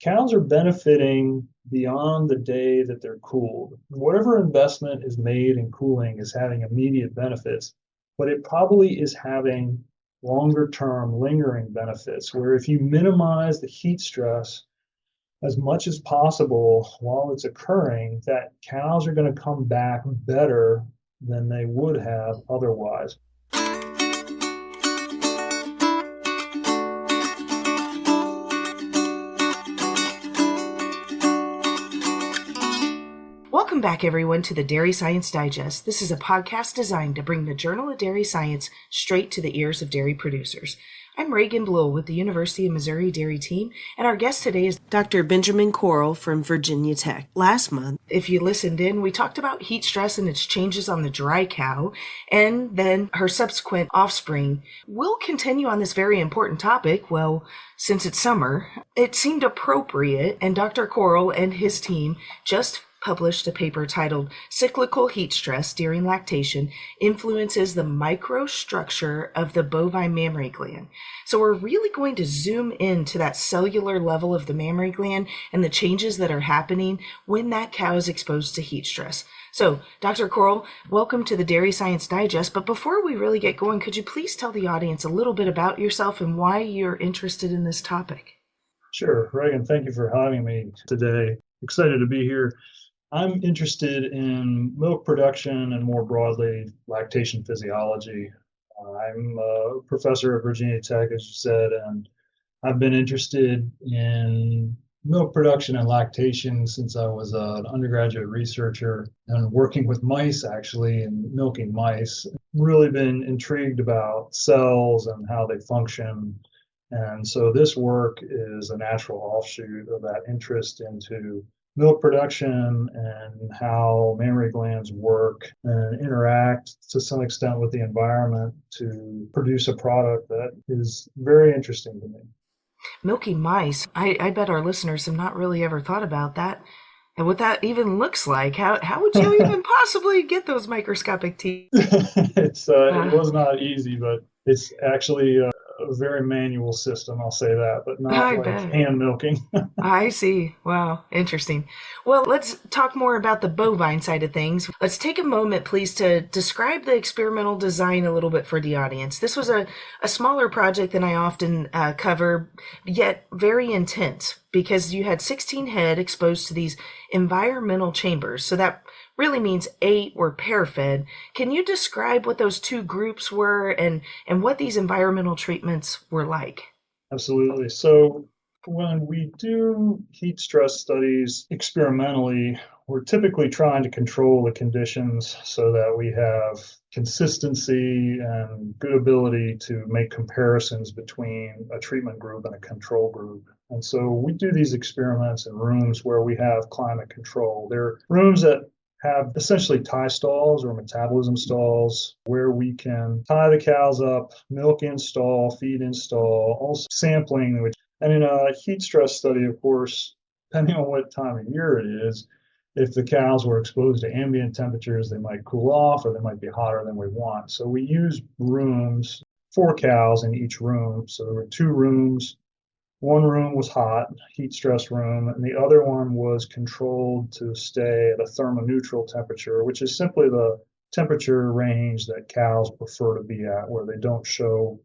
cows are benefiting beyond the day that they're cooled. Whatever investment is made in cooling is having immediate benefits, but it probably is having longer term lingering benefits where if you minimize the heat stress as much as possible while it's occurring, that cows are going to come back better than they would have otherwise. Welcome back, everyone, to the Dairy Science Digest. This is a podcast designed to bring the Journal of Dairy Science straight to the ears of dairy producers. I'm Reagan Bluel with the University of Missouri Dairy Team, and our guest today is Dr. Benjamin Corl from Virginia Tech. Last month, if you listened in, we talked about heat stress and its changes on the dry cow, and then her subsequent offspring. We'll continue on this very important topic. Well, since it's summer, it seemed appropriate, and Dr. Corl and his team just published a paper titled Cyclical Heat Stress During Lactation Influences the Microstructure of the Bovine Mammary Gland. So we're really going to zoom into that cellular level of the mammary gland and the changes that are happening when that cow is exposed to heat stress. So, Dr. Corl, welcome to the Dairy Science Digest. But before we really get going, could you please tell the audience a little bit about yourself and why you're interested in this topic? Sure. Reagan, thank you for having me today. Excited to be here. I'm interested in milk production and more broadly lactation physiology. I'm a professor at Virginia Tech, as you said, and I've been interested in milk production and lactation since I was an undergraduate researcher and working with mice, actually, and milking mice. Really been intrigued about cells and how they function. And so this work is a natural offshoot of that interest into milk production and how mammary glands work and interact to some extent with the environment to produce a product that is very interesting to me. Milky mice. I bet our listeners have not really ever thought about that and what that even looks like. How would you even possibly get those microscopic teeth? It was not easy, but it's actually a very manual system, I'll say that, but not I like bet. hand milking. I see. Wow. Interesting. Well, let's talk more about the bovine side of things. Let's take a moment, please, to describe the experimental design a little bit for the audience. This was a smaller project than I often cover, yet very intense because you had 16 head exposed to these environmental chambers. So that really means 8 were pair-fed. Can you describe what those two groups were and what these environmental treatments were like? Absolutely. So when we do heat stress studies experimentally, we're typically trying to control the conditions so that we have consistency and good ability to make comparisons between a treatment group and a control group. And so we do these experiments in rooms where we have climate control. They're rooms that have essentially tie stalls or metabolism stalls where we can tie the cows up, milk install, feed install, also sampling. And in a heat stress study, of course, depending on what time of year it is, if the cows were exposed to ambient temperatures, they might cool off or they might be hotter than we want. So we use rooms, 4 cows in each room. So there were 2 rooms. One room was hot, heat stress room, and the other one was controlled to stay at a thermoneutral temperature, which is simply the temperature range that cows prefer to be at, where they don't show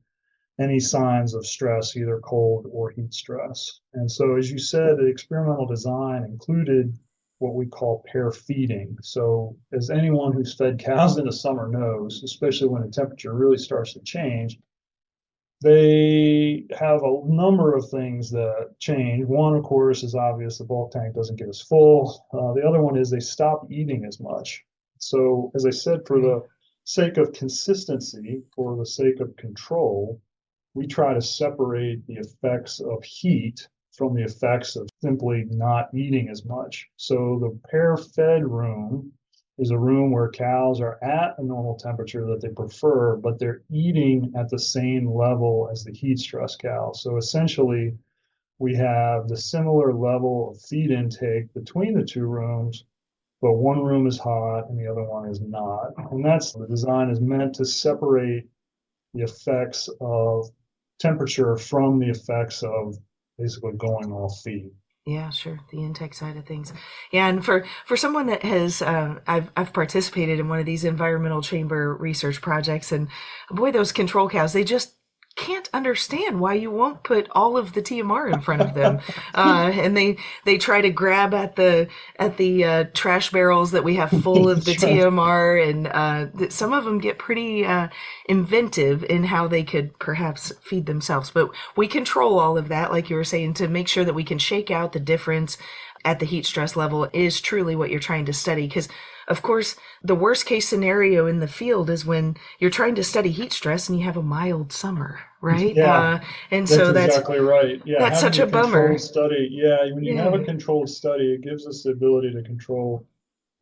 any signs of stress, either cold or heat stress. And so, as you said, the experimental design included what we call pair feeding. So, as anyone who's fed cows in the summer knows, especially when the temperature really starts to change, they have a number of things that change. One, of course, is obvious. The bulk tank doesn't get as full. The other one is they stop eating as much. So, as I said, for the sake of consistency, for the sake of control, we try to separate the effects of heat from the effects of simply not eating as much. So the pair-fed room is a room where cows are at a normal temperature that they prefer, but they're eating at the same level as the heat stress cows. So essentially, we have the similar level of feed intake between the 2 rooms, but one room is hot and the other one is not. And that's the design is meant to separate the effects of temperature from the effects of basically going off feed. Yeah, sure. The intake side of things. Yeah, and for someone that has, I've participated in one of these environmental chamber research projects, and boy, those control cows, they just can't understand why you won't put all of the TMR in front of them, and they try to grab at the trash barrels that we have full of the That's right. TMR, and some of them get pretty inventive in how they could perhaps feed themselves. But we control all of that, like you were saying, to make sure that we can shake out the difference at the heat stress level is truly what you're trying to study. Because, of course, the worst case scenario in the field is when you're trying to study heat stress and you have a mild summer, right? Yeah, And that's so exactly right. Yeah, that's having such a a bummer. controlled study. Yeah, when you have a Yeah, controlled study, it gives us the ability to control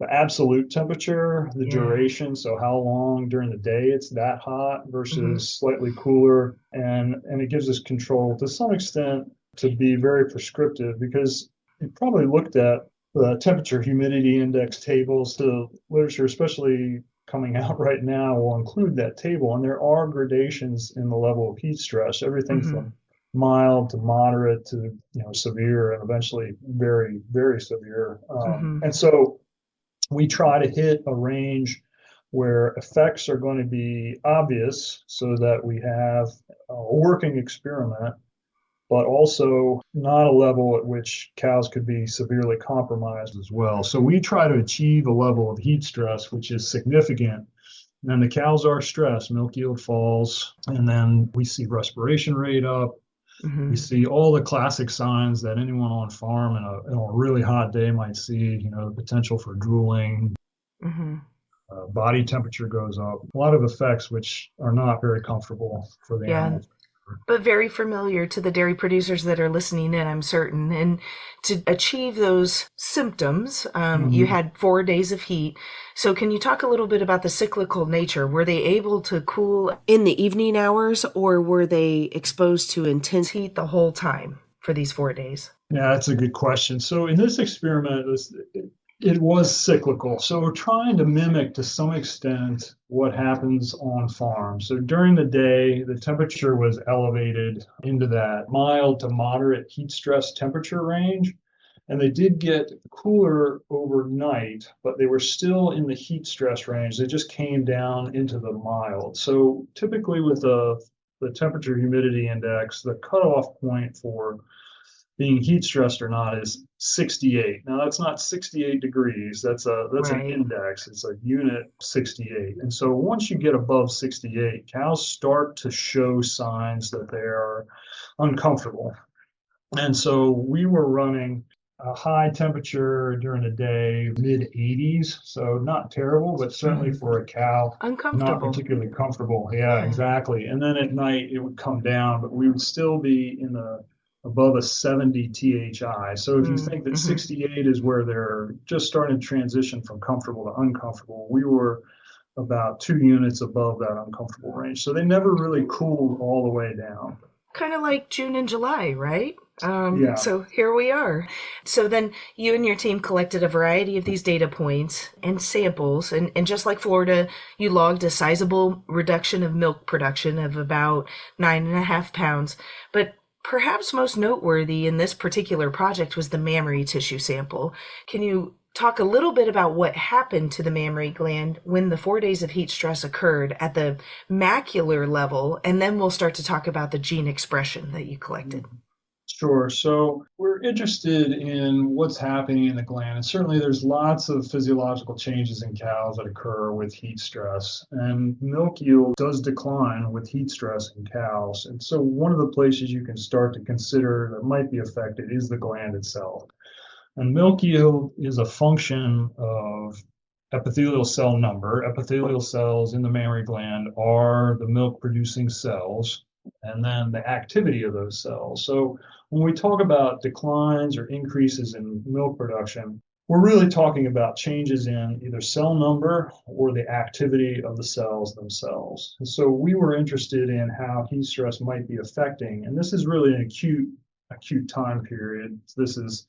the absolute temperature, the yeah. duration, so how long during the day it's that hot Hmm. versus slightly cooler, and it gives us control to some extent to be very prescriptive because you probably looked at the temperature humidity index tables. The literature, especially coming out right now, will include that table, and there are gradations in the level of heat stress, everything Hmm. from mild to moderate to severe and eventually very very severe. Hmm. And so we try to hit a range where effects are going to be obvious so that we have a working experiment, but also not a level at which cows could be severely compromised as well. So we try to achieve a level of heat stress which is significant. And then the cows are stressed, milk yield falls, and then we see respiration rate up. We Hmm. see all the classic signs that anyone on farm in a really hot day might see, the potential for drooling, Hmm. body temperature goes up, a lot of effects which are not very comfortable for the Yeah, animals. but very familiar to the dairy producers that are listening in, I'm certain. And to achieve those symptoms, you Mhm. had 4 days of heat. So, can you talk a little bit about the cyclical nature? Were they able to cool in the evening hours, or were they exposed to intense heat the whole time for these 4 days? Yeah, that's a good question. So in this experiment, it was cyclical. So we're trying to mimic to some extent what happens on farms. So during the day, the temperature was elevated into that mild to moderate heat stress temperature range. And they did get cooler overnight, but they were still in the heat stress range. They just came down into the mild. So typically with the temperature humidity index, the cutoff point for being heat stressed or not is 68. Now that's not 68 degrees. That's an Right. index. It's a unit 68. And so once you get above 68, cows start to show signs that they are uncomfortable. And so we were running a high temperature during the day, mid 80s. So not terrible, but certainly Hmm. for a cow, not Uncomfortable. particularly comfortable. Yeah, Yeah. exactly. And then at night it would come down, but we would still be in the above a 70 THI. So if you think that Mm-hmm. 68 is where they're just starting to transition from comfortable to uncomfortable, we were about 2 units above that uncomfortable range. So they never really cooled all the way down. Kind of like June and July, right? Yeah. So here we are. So then you and your team collected a variety of these data points and samples, and just like Florida, you logged a sizable reduction of milk production of about 9.5 pounds. But perhaps most noteworthy in this particular project was the mammary tissue sample. Can you talk a little bit about what happened to the mammary gland when the 4 days of heat stress occurred at the macular level, and then we'll start to talk about the gene expression that you collected. Sure. So we're interested in what's happening in the gland. And certainly there's lots of physiological changes in cows that occur with heat stress. And milk yield does decline with heat stress in cows. And so one of the places you can start to consider that might be affected is the gland itself. And milk yield is a function of epithelial cell number. Epithelial cells in the mammary gland are the milk producing cells, and then the activity of those cells. So when we talk about declines or increases in milk production, we're really talking about changes in either cell number or the activity of the cells themselves. And so we were interested in how heat stress might be affecting, and this is really an acute time period. This is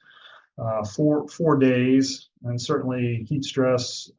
4 days, and certainly heat stress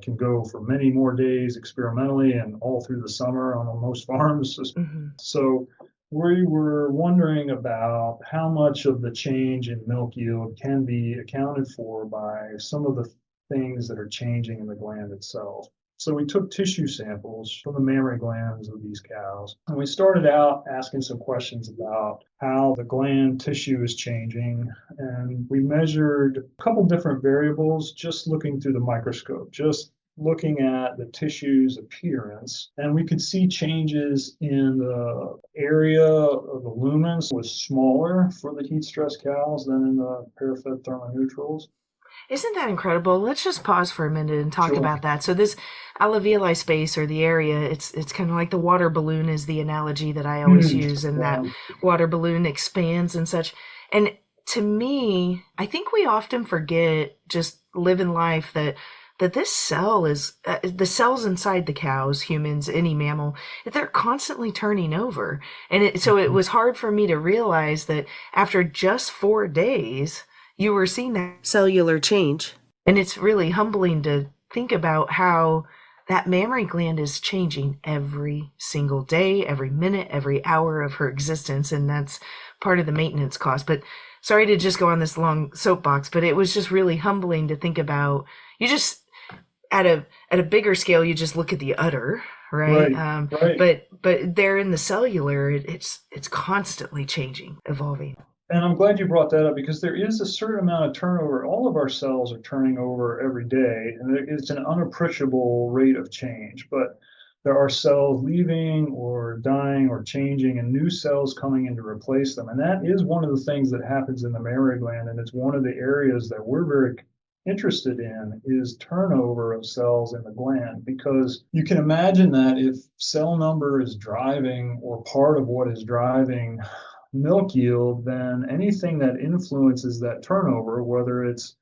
can go for many more days experimentally and all through the summer on most farms. Mm-hmm. So we were wondering about how much of the change in milk yield can be accounted for by some of the things that are changing in the gland itself. So we took tissue samples from the mammary glands of these cows, and we started out asking some questions about how the gland tissue is changing. And we measured a couple different variables just looking through the microscope, just looking at the tissue's appearance, and we could see changes in the area of the lumens was smaller for the heat stress cows than in the parafed thermoneutrals. Isn't that incredible? Let's just pause for a minute and talk Sure. about that. So this alveoli space or the area, it's kind of like the water balloon is the analogy that I always use, and that Yeah. water balloon expands and such. And to me, I think we often forget just living life that this cell is the cells inside the cows, humans, any mammal, they're constantly turning over. And so it was hard for me to realize that after just 4 days, you were seeing that cellular change. And it's really humbling to think about how that mammary gland is changing every single day, every minute, every hour of her existence. And that's part of the maintenance cost. But sorry to just go on this long soapbox, but it was just really humbling to think about. You just, at a bigger scale, you just look at the udder, right? Right. But there in the cellular, it's constantly changing, evolving. And I'm glad you brought that up because there is a certain amount of turnover. All of our cells are turning over every day, and it's an unappreciable rate of change. But there are cells leaving or dying or changing, and new cells coming in to replace them. And that is one of the things that happens in the mammary gland, and it's one of the areas that we're very interested in is turnover of cells in the gland, because you can imagine that if cell number is driving or part of what is driving milk yield, then anything that influences that turnover, whether it's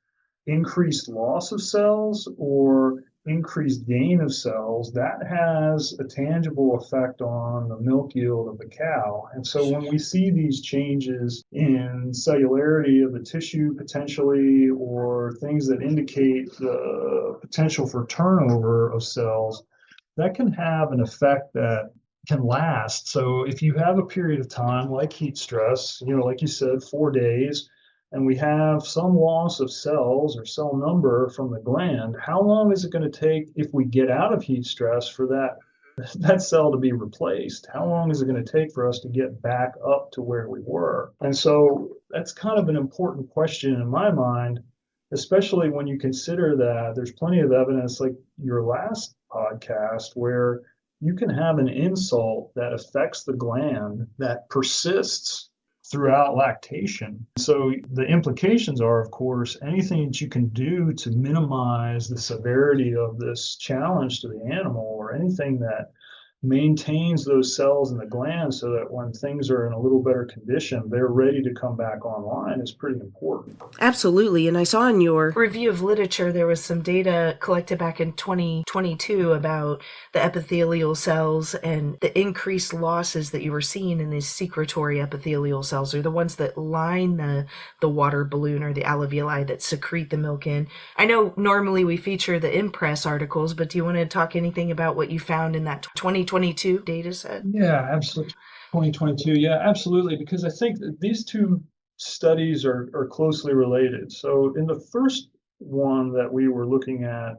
increased loss of cells or increased gain of cells, that has a tangible effect on the milk yield of the cow. And so when we see these changes in cellularity of the tissue potentially, or things that indicate the potential for turnover of cells, that can have an effect that can last. So if you have a period of time like heat stress, like you said, 4 days, and we have some loss of cells or cell number from the gland, how long is it going to take if we get out of heat stress for that cell to be replaced? How long is it going to take for us to get back up to where we were? And so that's kind of an important question in my mind, especially when you consider that there's plenty of evidence, like your last podcast, where you can have an insult that affects the gland that persists throughout lactation. So the implications are, of course, anything that you can do to minimize the severity of this challenge to the animal, or anything that maintains those cells in the gland so that when things are in a little better condition, they're ready to come back online, is pretty important. Absolutely. And I saw in your review of literature, there was some data collected back in 2022 about the epithelial cells and the increased losses that you were seeing in these secretory epithelial cells, or the ones that line the water balloon or the alveoli that secrete the milk in. I know normally we feature the Impress articles, but do you want to talk anything about what you found in that 2022 data set? Yeah, absolutely. 2022. Yeah, absolutely. Because I think that these two studies are closely related. So in the first one that we were looking at,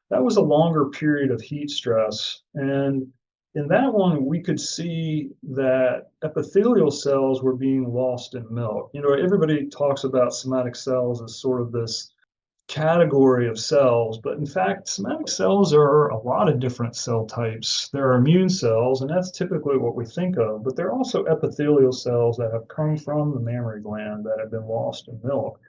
that was a longer period of heat stress. And in that one, we could see that epithelial cells were being lost in milk. Everybody talks about somatic cells as sort of this category of cells, but in fact, somatic cells are a lot of different cell types. There are immune cells, and that's typically what we think of, but there are also epithelial cells that have come from the mammary gland that have been lost in milk.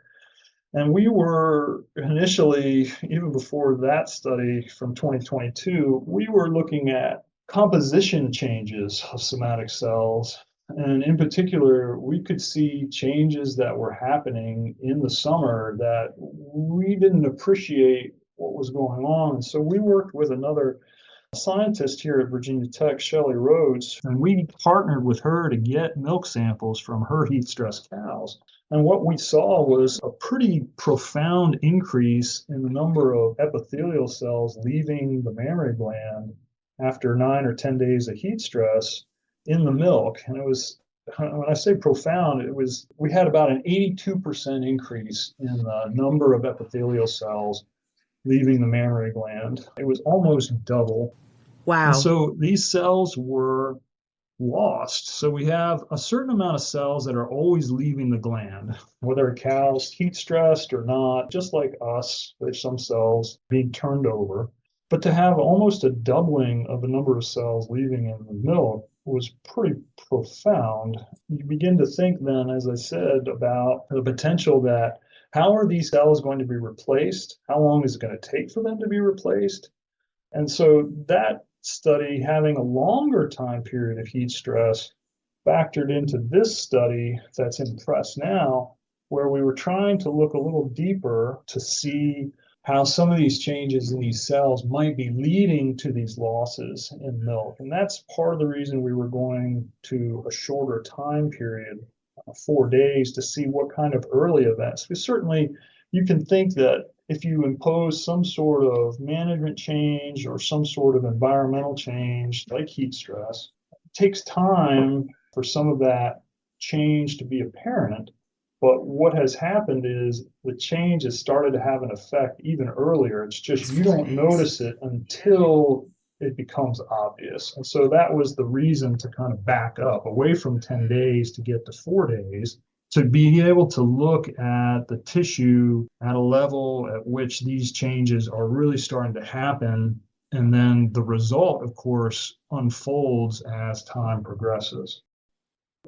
And we were initially, even before that study from 2022, we were looking at composition changes of somatic cells. And in particular, we could see changes that were happening in the summer that we didn't appreciate what was going on. And so we worked with another scientist here at Virginia Tech, Shelley Rhodes, and we partnered with her to get milk samples from her heat stress cows. And what we saw was a pretty profound increase in the number of epithelial cells leaving the mammary gland after 9 or 10 days of heat stress in the milk. And it was when I say profound, we had about an 82% increase in the number of epithelial cells leaving the mammary gland. It was almost double. And Wow. so these cells were lost. So we have a certain amount of cells that are always leaving the gland, whether a cow's heat stressed or not, just like us, there's some cells being turned over. But to have almost a doubling of the number of cells leaving in the milk was pretty profound. You begin to think then, as I said, about the potential that how are these cells going to be replaced? How long is it going to take for them to be replaced? And so that study, having a longer time period of heat stress, factored into this study that's in press now, where we were trying to look a little deeper to see how some of these changes in these cells might be leading to these losses in milk. And that's part of the reason we were going to a shorter time period, 4 days, to see what kind of early events. Because certainly you can think that if you impose some sort of management change or some sort of environmental change like heat stress, it takes time for some of that change to be apparent. But what has happened is the change has started to have an effect even earlier. It's just you don't notice it until it becomes obvious. And so that was the reason to kind of back up away from 10 days to get to 4 days, to be able to look at the tissue at a level at which these changes are really starting to happen. And then the result, of course, unfolds as time progresses.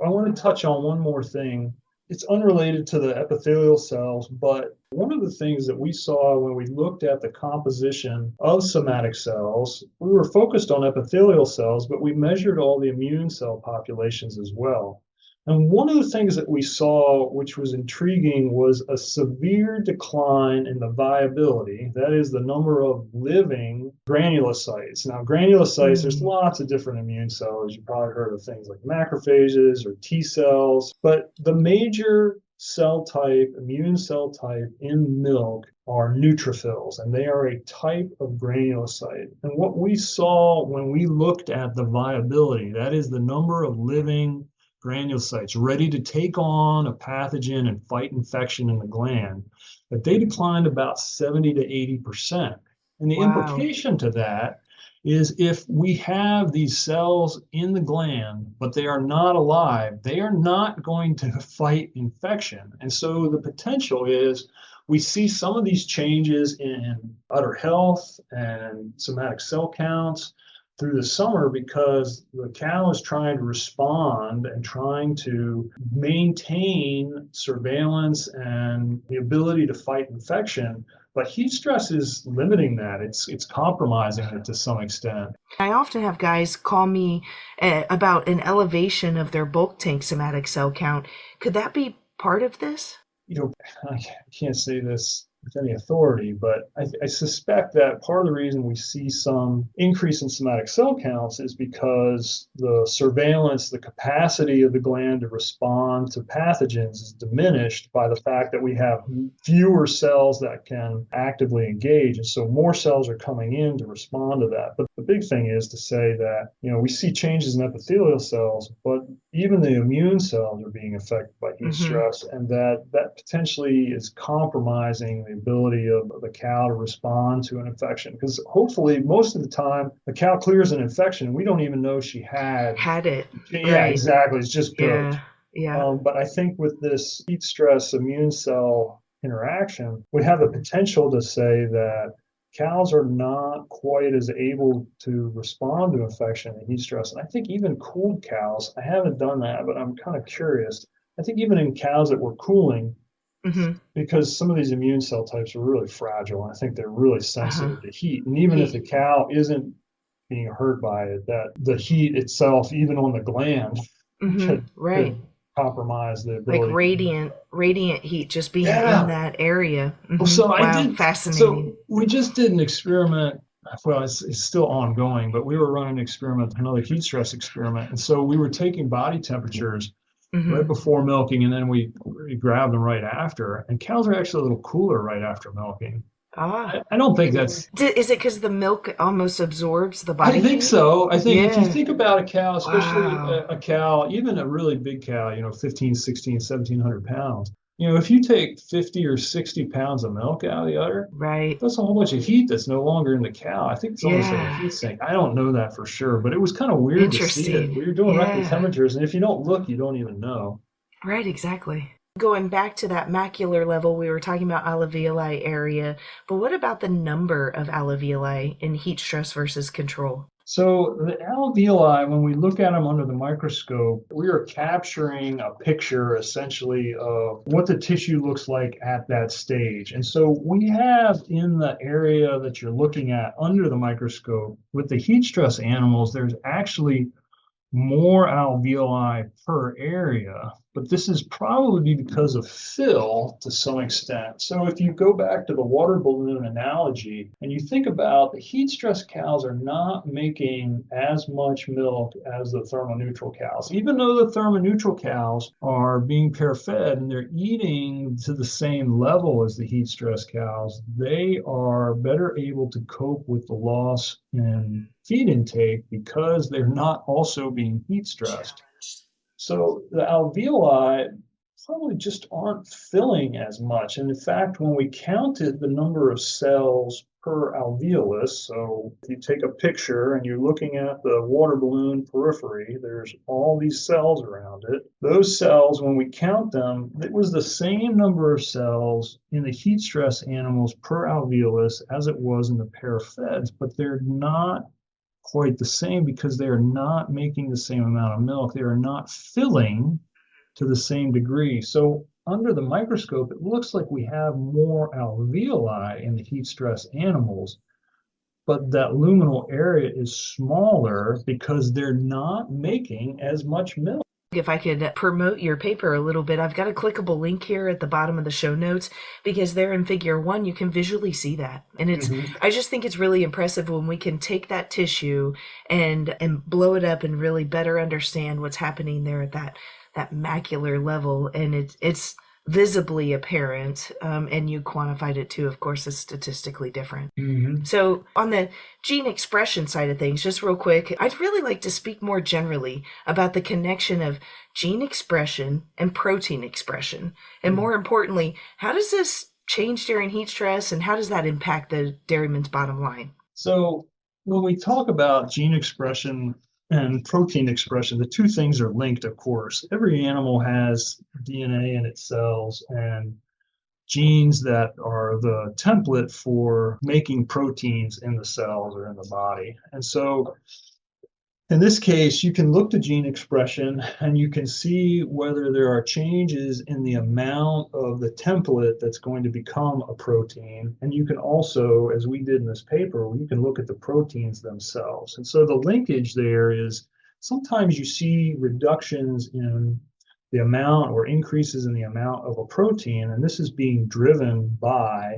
I want to touch on one more thing. It's unrelated to the epithelial cells, but one of the things that we saw when we looked at the composition of somatic cells, we were focused on epithelial cells, but we measured all the immune cell populations as well. And one of the things that we saw, which was intriguing, was a severe decline in the viability, that is the number of living granulocytes. Now, granulocytes, there's lots of different immune cells. You've probably heard of things like macrophages or T cells, but the major cell type, immune cell type in milk are neutrophils, and they are a type of granulocyte. And what we saw when we looked at the viability, that is the number of living granulocytes ready to take on a pathogen and fight infection in the gland, that they declined about 70 to 80%. And the implication to that is if we have these cells in the gland, but they are not alive, they are not going to fight infection. And so the potential is we see some of these changes in udder health and somatic cell counts through the summer because the cow is trying to respond and trying to maintain surveillance and the ability to fight infection. But heat stress is limiting that. It's compromising it to some extent. I often have guys call me about an elevation of their bulk tank somatic cell count. Could that be part of this? I can't say this with any authority, but I suspect that part of the reason we see some increase in somatic cell counts is because the surveillance, the capacity of the gland to respond to pathogens is diminished by the fact that we have fewer cells that can actively engage. And so more cells are coming in to respond to that. But the big thing is to say that, we see changes in epithelial cells, but even the immune cells are being affected by heat stress, and that potentially is compromising the ability of the cow to respond to an infection. Because hopefully, most of the time, the cow clears an infection, and we don't even know she had it. Yeah, right. Exactly. It's just good. Yeah. But I think with this heat stress immune cell interaction, we have the potential to say that cows are not quite as able to respond to infection and heat stress. And I think even cooled cows, I haven't done that, but I'm kind of curious. I think even in cows that were cooling, because some of these immune cell types are really fragile, and I think they're really sensitive to heat. And even if the cow isn't being hurt by it, that the heat itself, even on the gland, could compromise the ability. Like radiant heat just being in that area. So fascinating. So we just did an experiment. Well, it's still ongoing, but we were running an experiment, another heat stress experiment. And so we were taking body temperatures right before milking, and then we grabbed them right after. And cows are actually a little cooler right after milking. Ah. I don't think that's. Is it because the milk almost absorbs the I body think heat? so. I think if you Yeah. think about a cow, especially Wow. a cow, even a really big cow, 15, 16, 1,700 pounds, if you take 50 or 60 pounds of milk out of the udder, Right. that's a whole bunch of heat that's no longer in the cow. I think it's almost like a Yeah. heat sink. I don't know that for sure, but it was kind of weird to see it. Interesting. We were doing record Yeah. temperatures, and if you don't look, you don't even know. Right, exactly. Going back to that macular level, we were talking about alveoli area, but what about the number of alveoli in heat stress versus control? So the alveoli, when we look at them under the microscope, we are capturing a picture essentially of what the tissue looks like at that stage. And so we have in the area that you're looking at under the microscope with the heat stress animals, there's actually more alveoli per area, but this is probably because of fill to some extent. So if you go back to the water balloon analogy and you think about the heat stress cows are not making as much milk as the thermoneutral cows, even though the thermoneutral cows are being pair fed and they're eating to the same level as the heat stress cows, they are better able to cope with the loss in feed intake because they're not also being heat stressed. So the alveoli probably just aren't filling as much. And in fact, when we counted the number of cells per alveolus, so if you take a picture and you're looking at the water balloon periphery, there's all these cells around it. Those cells, when we count them, it was the same number of cells in the heat stress animals per alveolus as it was in the pair feds, but they're not quite the same because they are not making the same amount of milk. They are not filling to the same degree. So under the microscope, it looks like we have more alveoli in the heat stress animals, but that luminal area is smaller because they're not making as much milk. If I could promote your paper a little bit, I've got a clickable link here at the bottom of the show notes because there in figure 1, you can visually see that. And I just think it's really impressive when we can take that tissue and blow it up and really better understand what's happening there at that macular level. And it's visibly apparent, and you quantified it too, of course, is statistically different. So on the gene expression side of things, just real quick, I'd really like to speak more generally about the connection of gene expression and protein expression. And more importantly, how does this change during heat stress and how does that impact the dairyman's bottom line? So when we talk about gene expression and protein expression, the two things are linked, of course. Every animal has DNA in its cells and genes that are the template for making proteins in the cells or in the body. And so in this case, you can look to gene expression and you can see whether there are changes in the amount of the template that's going to become a protein. And you can also, as we did in this paper, you can look at the proteins themselves. And so the linkage there is sometimes you see reductions in the amount or increases in the amount of a protein, and this is being driven by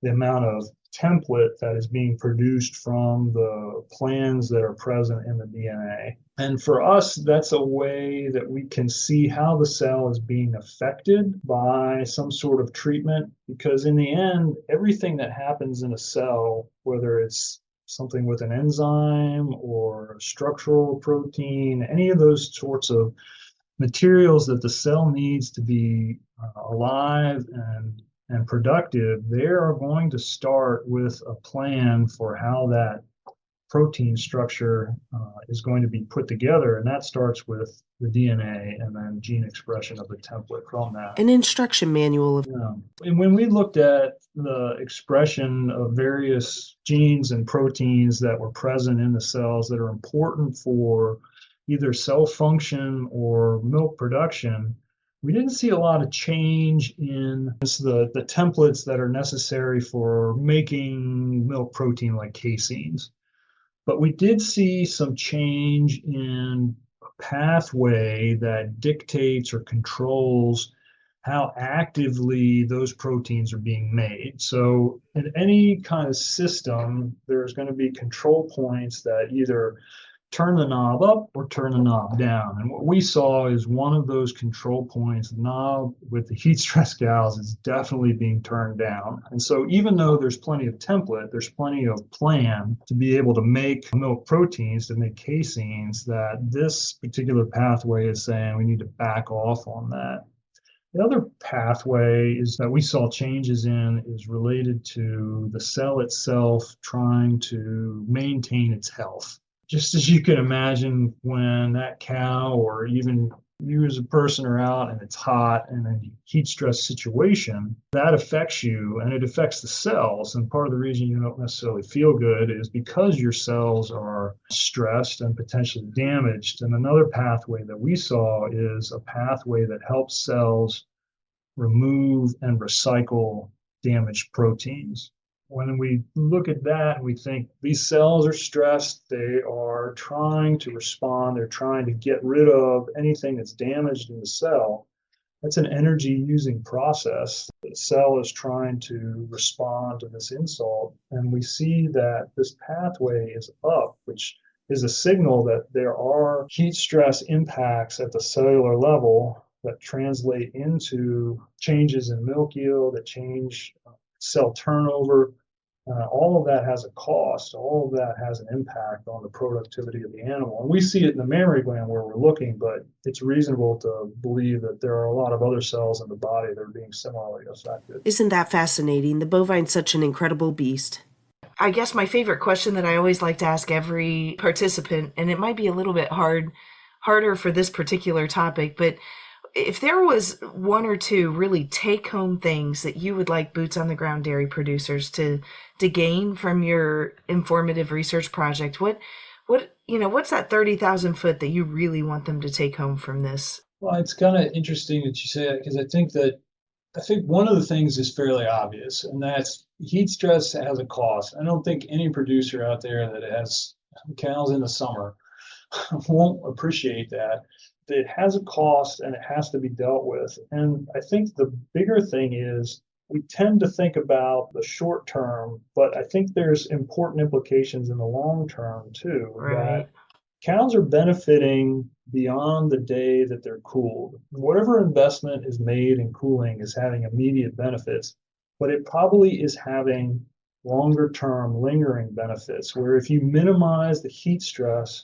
the amount of template that is being produced from the plans that are present in the DNA. And for us, that's a way that we can see how the cell is being affected by some sort of treatment, because in the end, everything that happens in a cell, whether it's something with an enzyme or structural protein, any of those sorts of materials that the cell needs to be alive and productive, they are going to start with a plan for how that protein structure is going to be put together. And that starts with the DNA and then gene expression of the template from that. An instruction manual of And when we looked at the expression of various genes and proteins that were present in the cells that are important for either cell function or milk production, we didn't see a lot of change in the templates that are necessary for making milk protein like caseins. But we did see some change in a pathway that dictates or controls how actively those proteins are being made. So in any kind of system, there's going to be control points that either turn the knob up or turn the knob down. And what we saw is one of those control points, the knob with the heat stress cows is definitely being turned down. And so even though there's plenty of template, there's plenty of plan to be able to make milk proteins, to make caseins, that this particular pathway is saying we need to back off on that. The other pathway is that we saw changes in is related to the cell itself trying to maintain its health. Just as you can imagine, when that cow or even you as a person are out and it's hot and a heat stress situation, that affects you and it affects the cells. And part of the reason you don't necessarily feel good is because your cells are stressed and potentially damaged. And another pathway that we saw is a pathway that helps cells remove and recycle damaged proteins. When we look at that, we think these cells are stressed, they are trying to respond, they're trying to get rid of anything that's damaged in the cell. That's an energy using process. The cell is trying to respond to this insult. And we see that this pathway is up, which is a signal that there are heat stress impacts at the cellular level that translate into changes in milk yield, that change cell turnover. All of that has a cost. All of that has an impact on the productivity of the animal. And we see it in the mammary gland where we're looking, but it's reasonable to believe that there are a lot of other cells in the body that are being similarly affected. Isn't that fascinating? The bovine's such an incredible beast. I guess my favorite question that I always like to ask every participant, and it might be a little bit harder for this particular topic, but if there was one or two really take-home things that you would like boots on the ground dairy producers to gain from your informative research project, what's that 30,000 foot that you really want them to take home from this? Well, it's kind of interesting that you say that, because I think one of the things is fairly obvious, and that's heat stress has a cost. I don't think any producer out there that has cows in the summer won't appreciate that. It has a cost and it has to be dealt with. And I think the bigger thing is we tend to think about the short term, but I think there's important implications in the long term too. Right. That cows are benefiting beyond the day that they're cooled. Whatever investment is made in cooling is having immediate benefits, but it probably is having longer term lingering benefits, where if you minimize the heat stress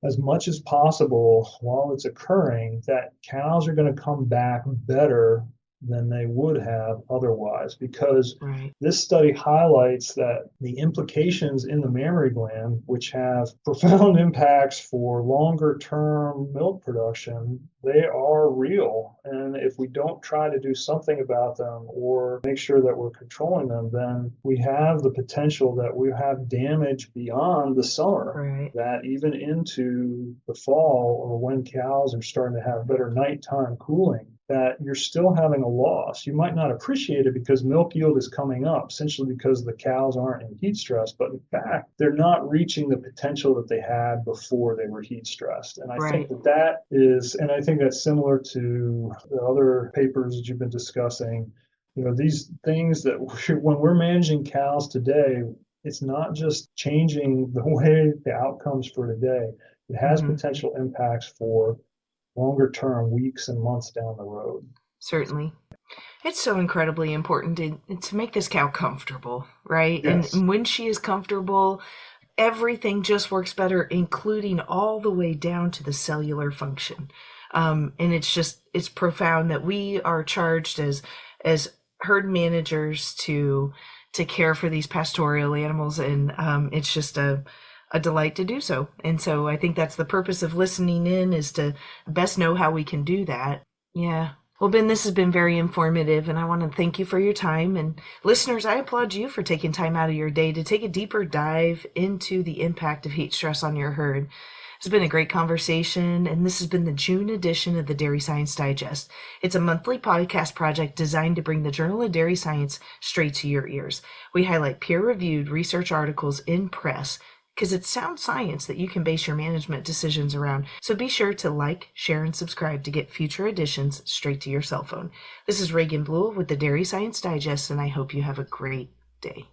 as much as possible while it's occurring, that cows are going to come back better than they would have otherwise, because this study highlights that the implications in the mammary gland, which have profound impacts for longer term milk production, they are real. And if we don't try to do something about them or make sure that we're controlling them, then we have the potential that we have damage beyond the summer, that even into the fall, or when cows are starting to have better nighttime cooling, that you're still having a loss. You might not appreciate it because milk yield is coming up, essentially because the cows aren't in heat stress, but in fact, they're not reaching the potential that they had before they were heat stressed. And I think that is, and I think that's similar to the other papers that you've been discussing. These things that when we're managing cows today, it's not just changing the way the outcomes for today. It has potential impacts for longer term, weeks and months down the road. Certainly. It's so incredibly important to make this cow comfortable, right? Yes. And when she is comfortable, everything just works better, including all the way down to the cellular function. And it's profound that we are charged as herd managers to care for these pastoral animals. And it's just a delight to do so. And so I think that's the purpose of listening in, is to best know how we can do that. Yeah. Well, Ben, this has been very informative, and I want to thank you for your time. And listeners, I applaud you for taking time out of your day to take a deeper dive into the impact of heat stress on your herd. It's been a great conversation, and this has been the June edition of the Dairy Science Digest. It's a monthly podcast project designed to bring the Journal of Dairy Science straight to your ears. We highlight peer-reviewed research articles in press, because it's sound science that you can base your management decisions around. So be sure to like, share, and subscribe to get future editions straight to your cell phone. This is Reagan Bluel with the Dairy Science Digest, and I hope you have a great day.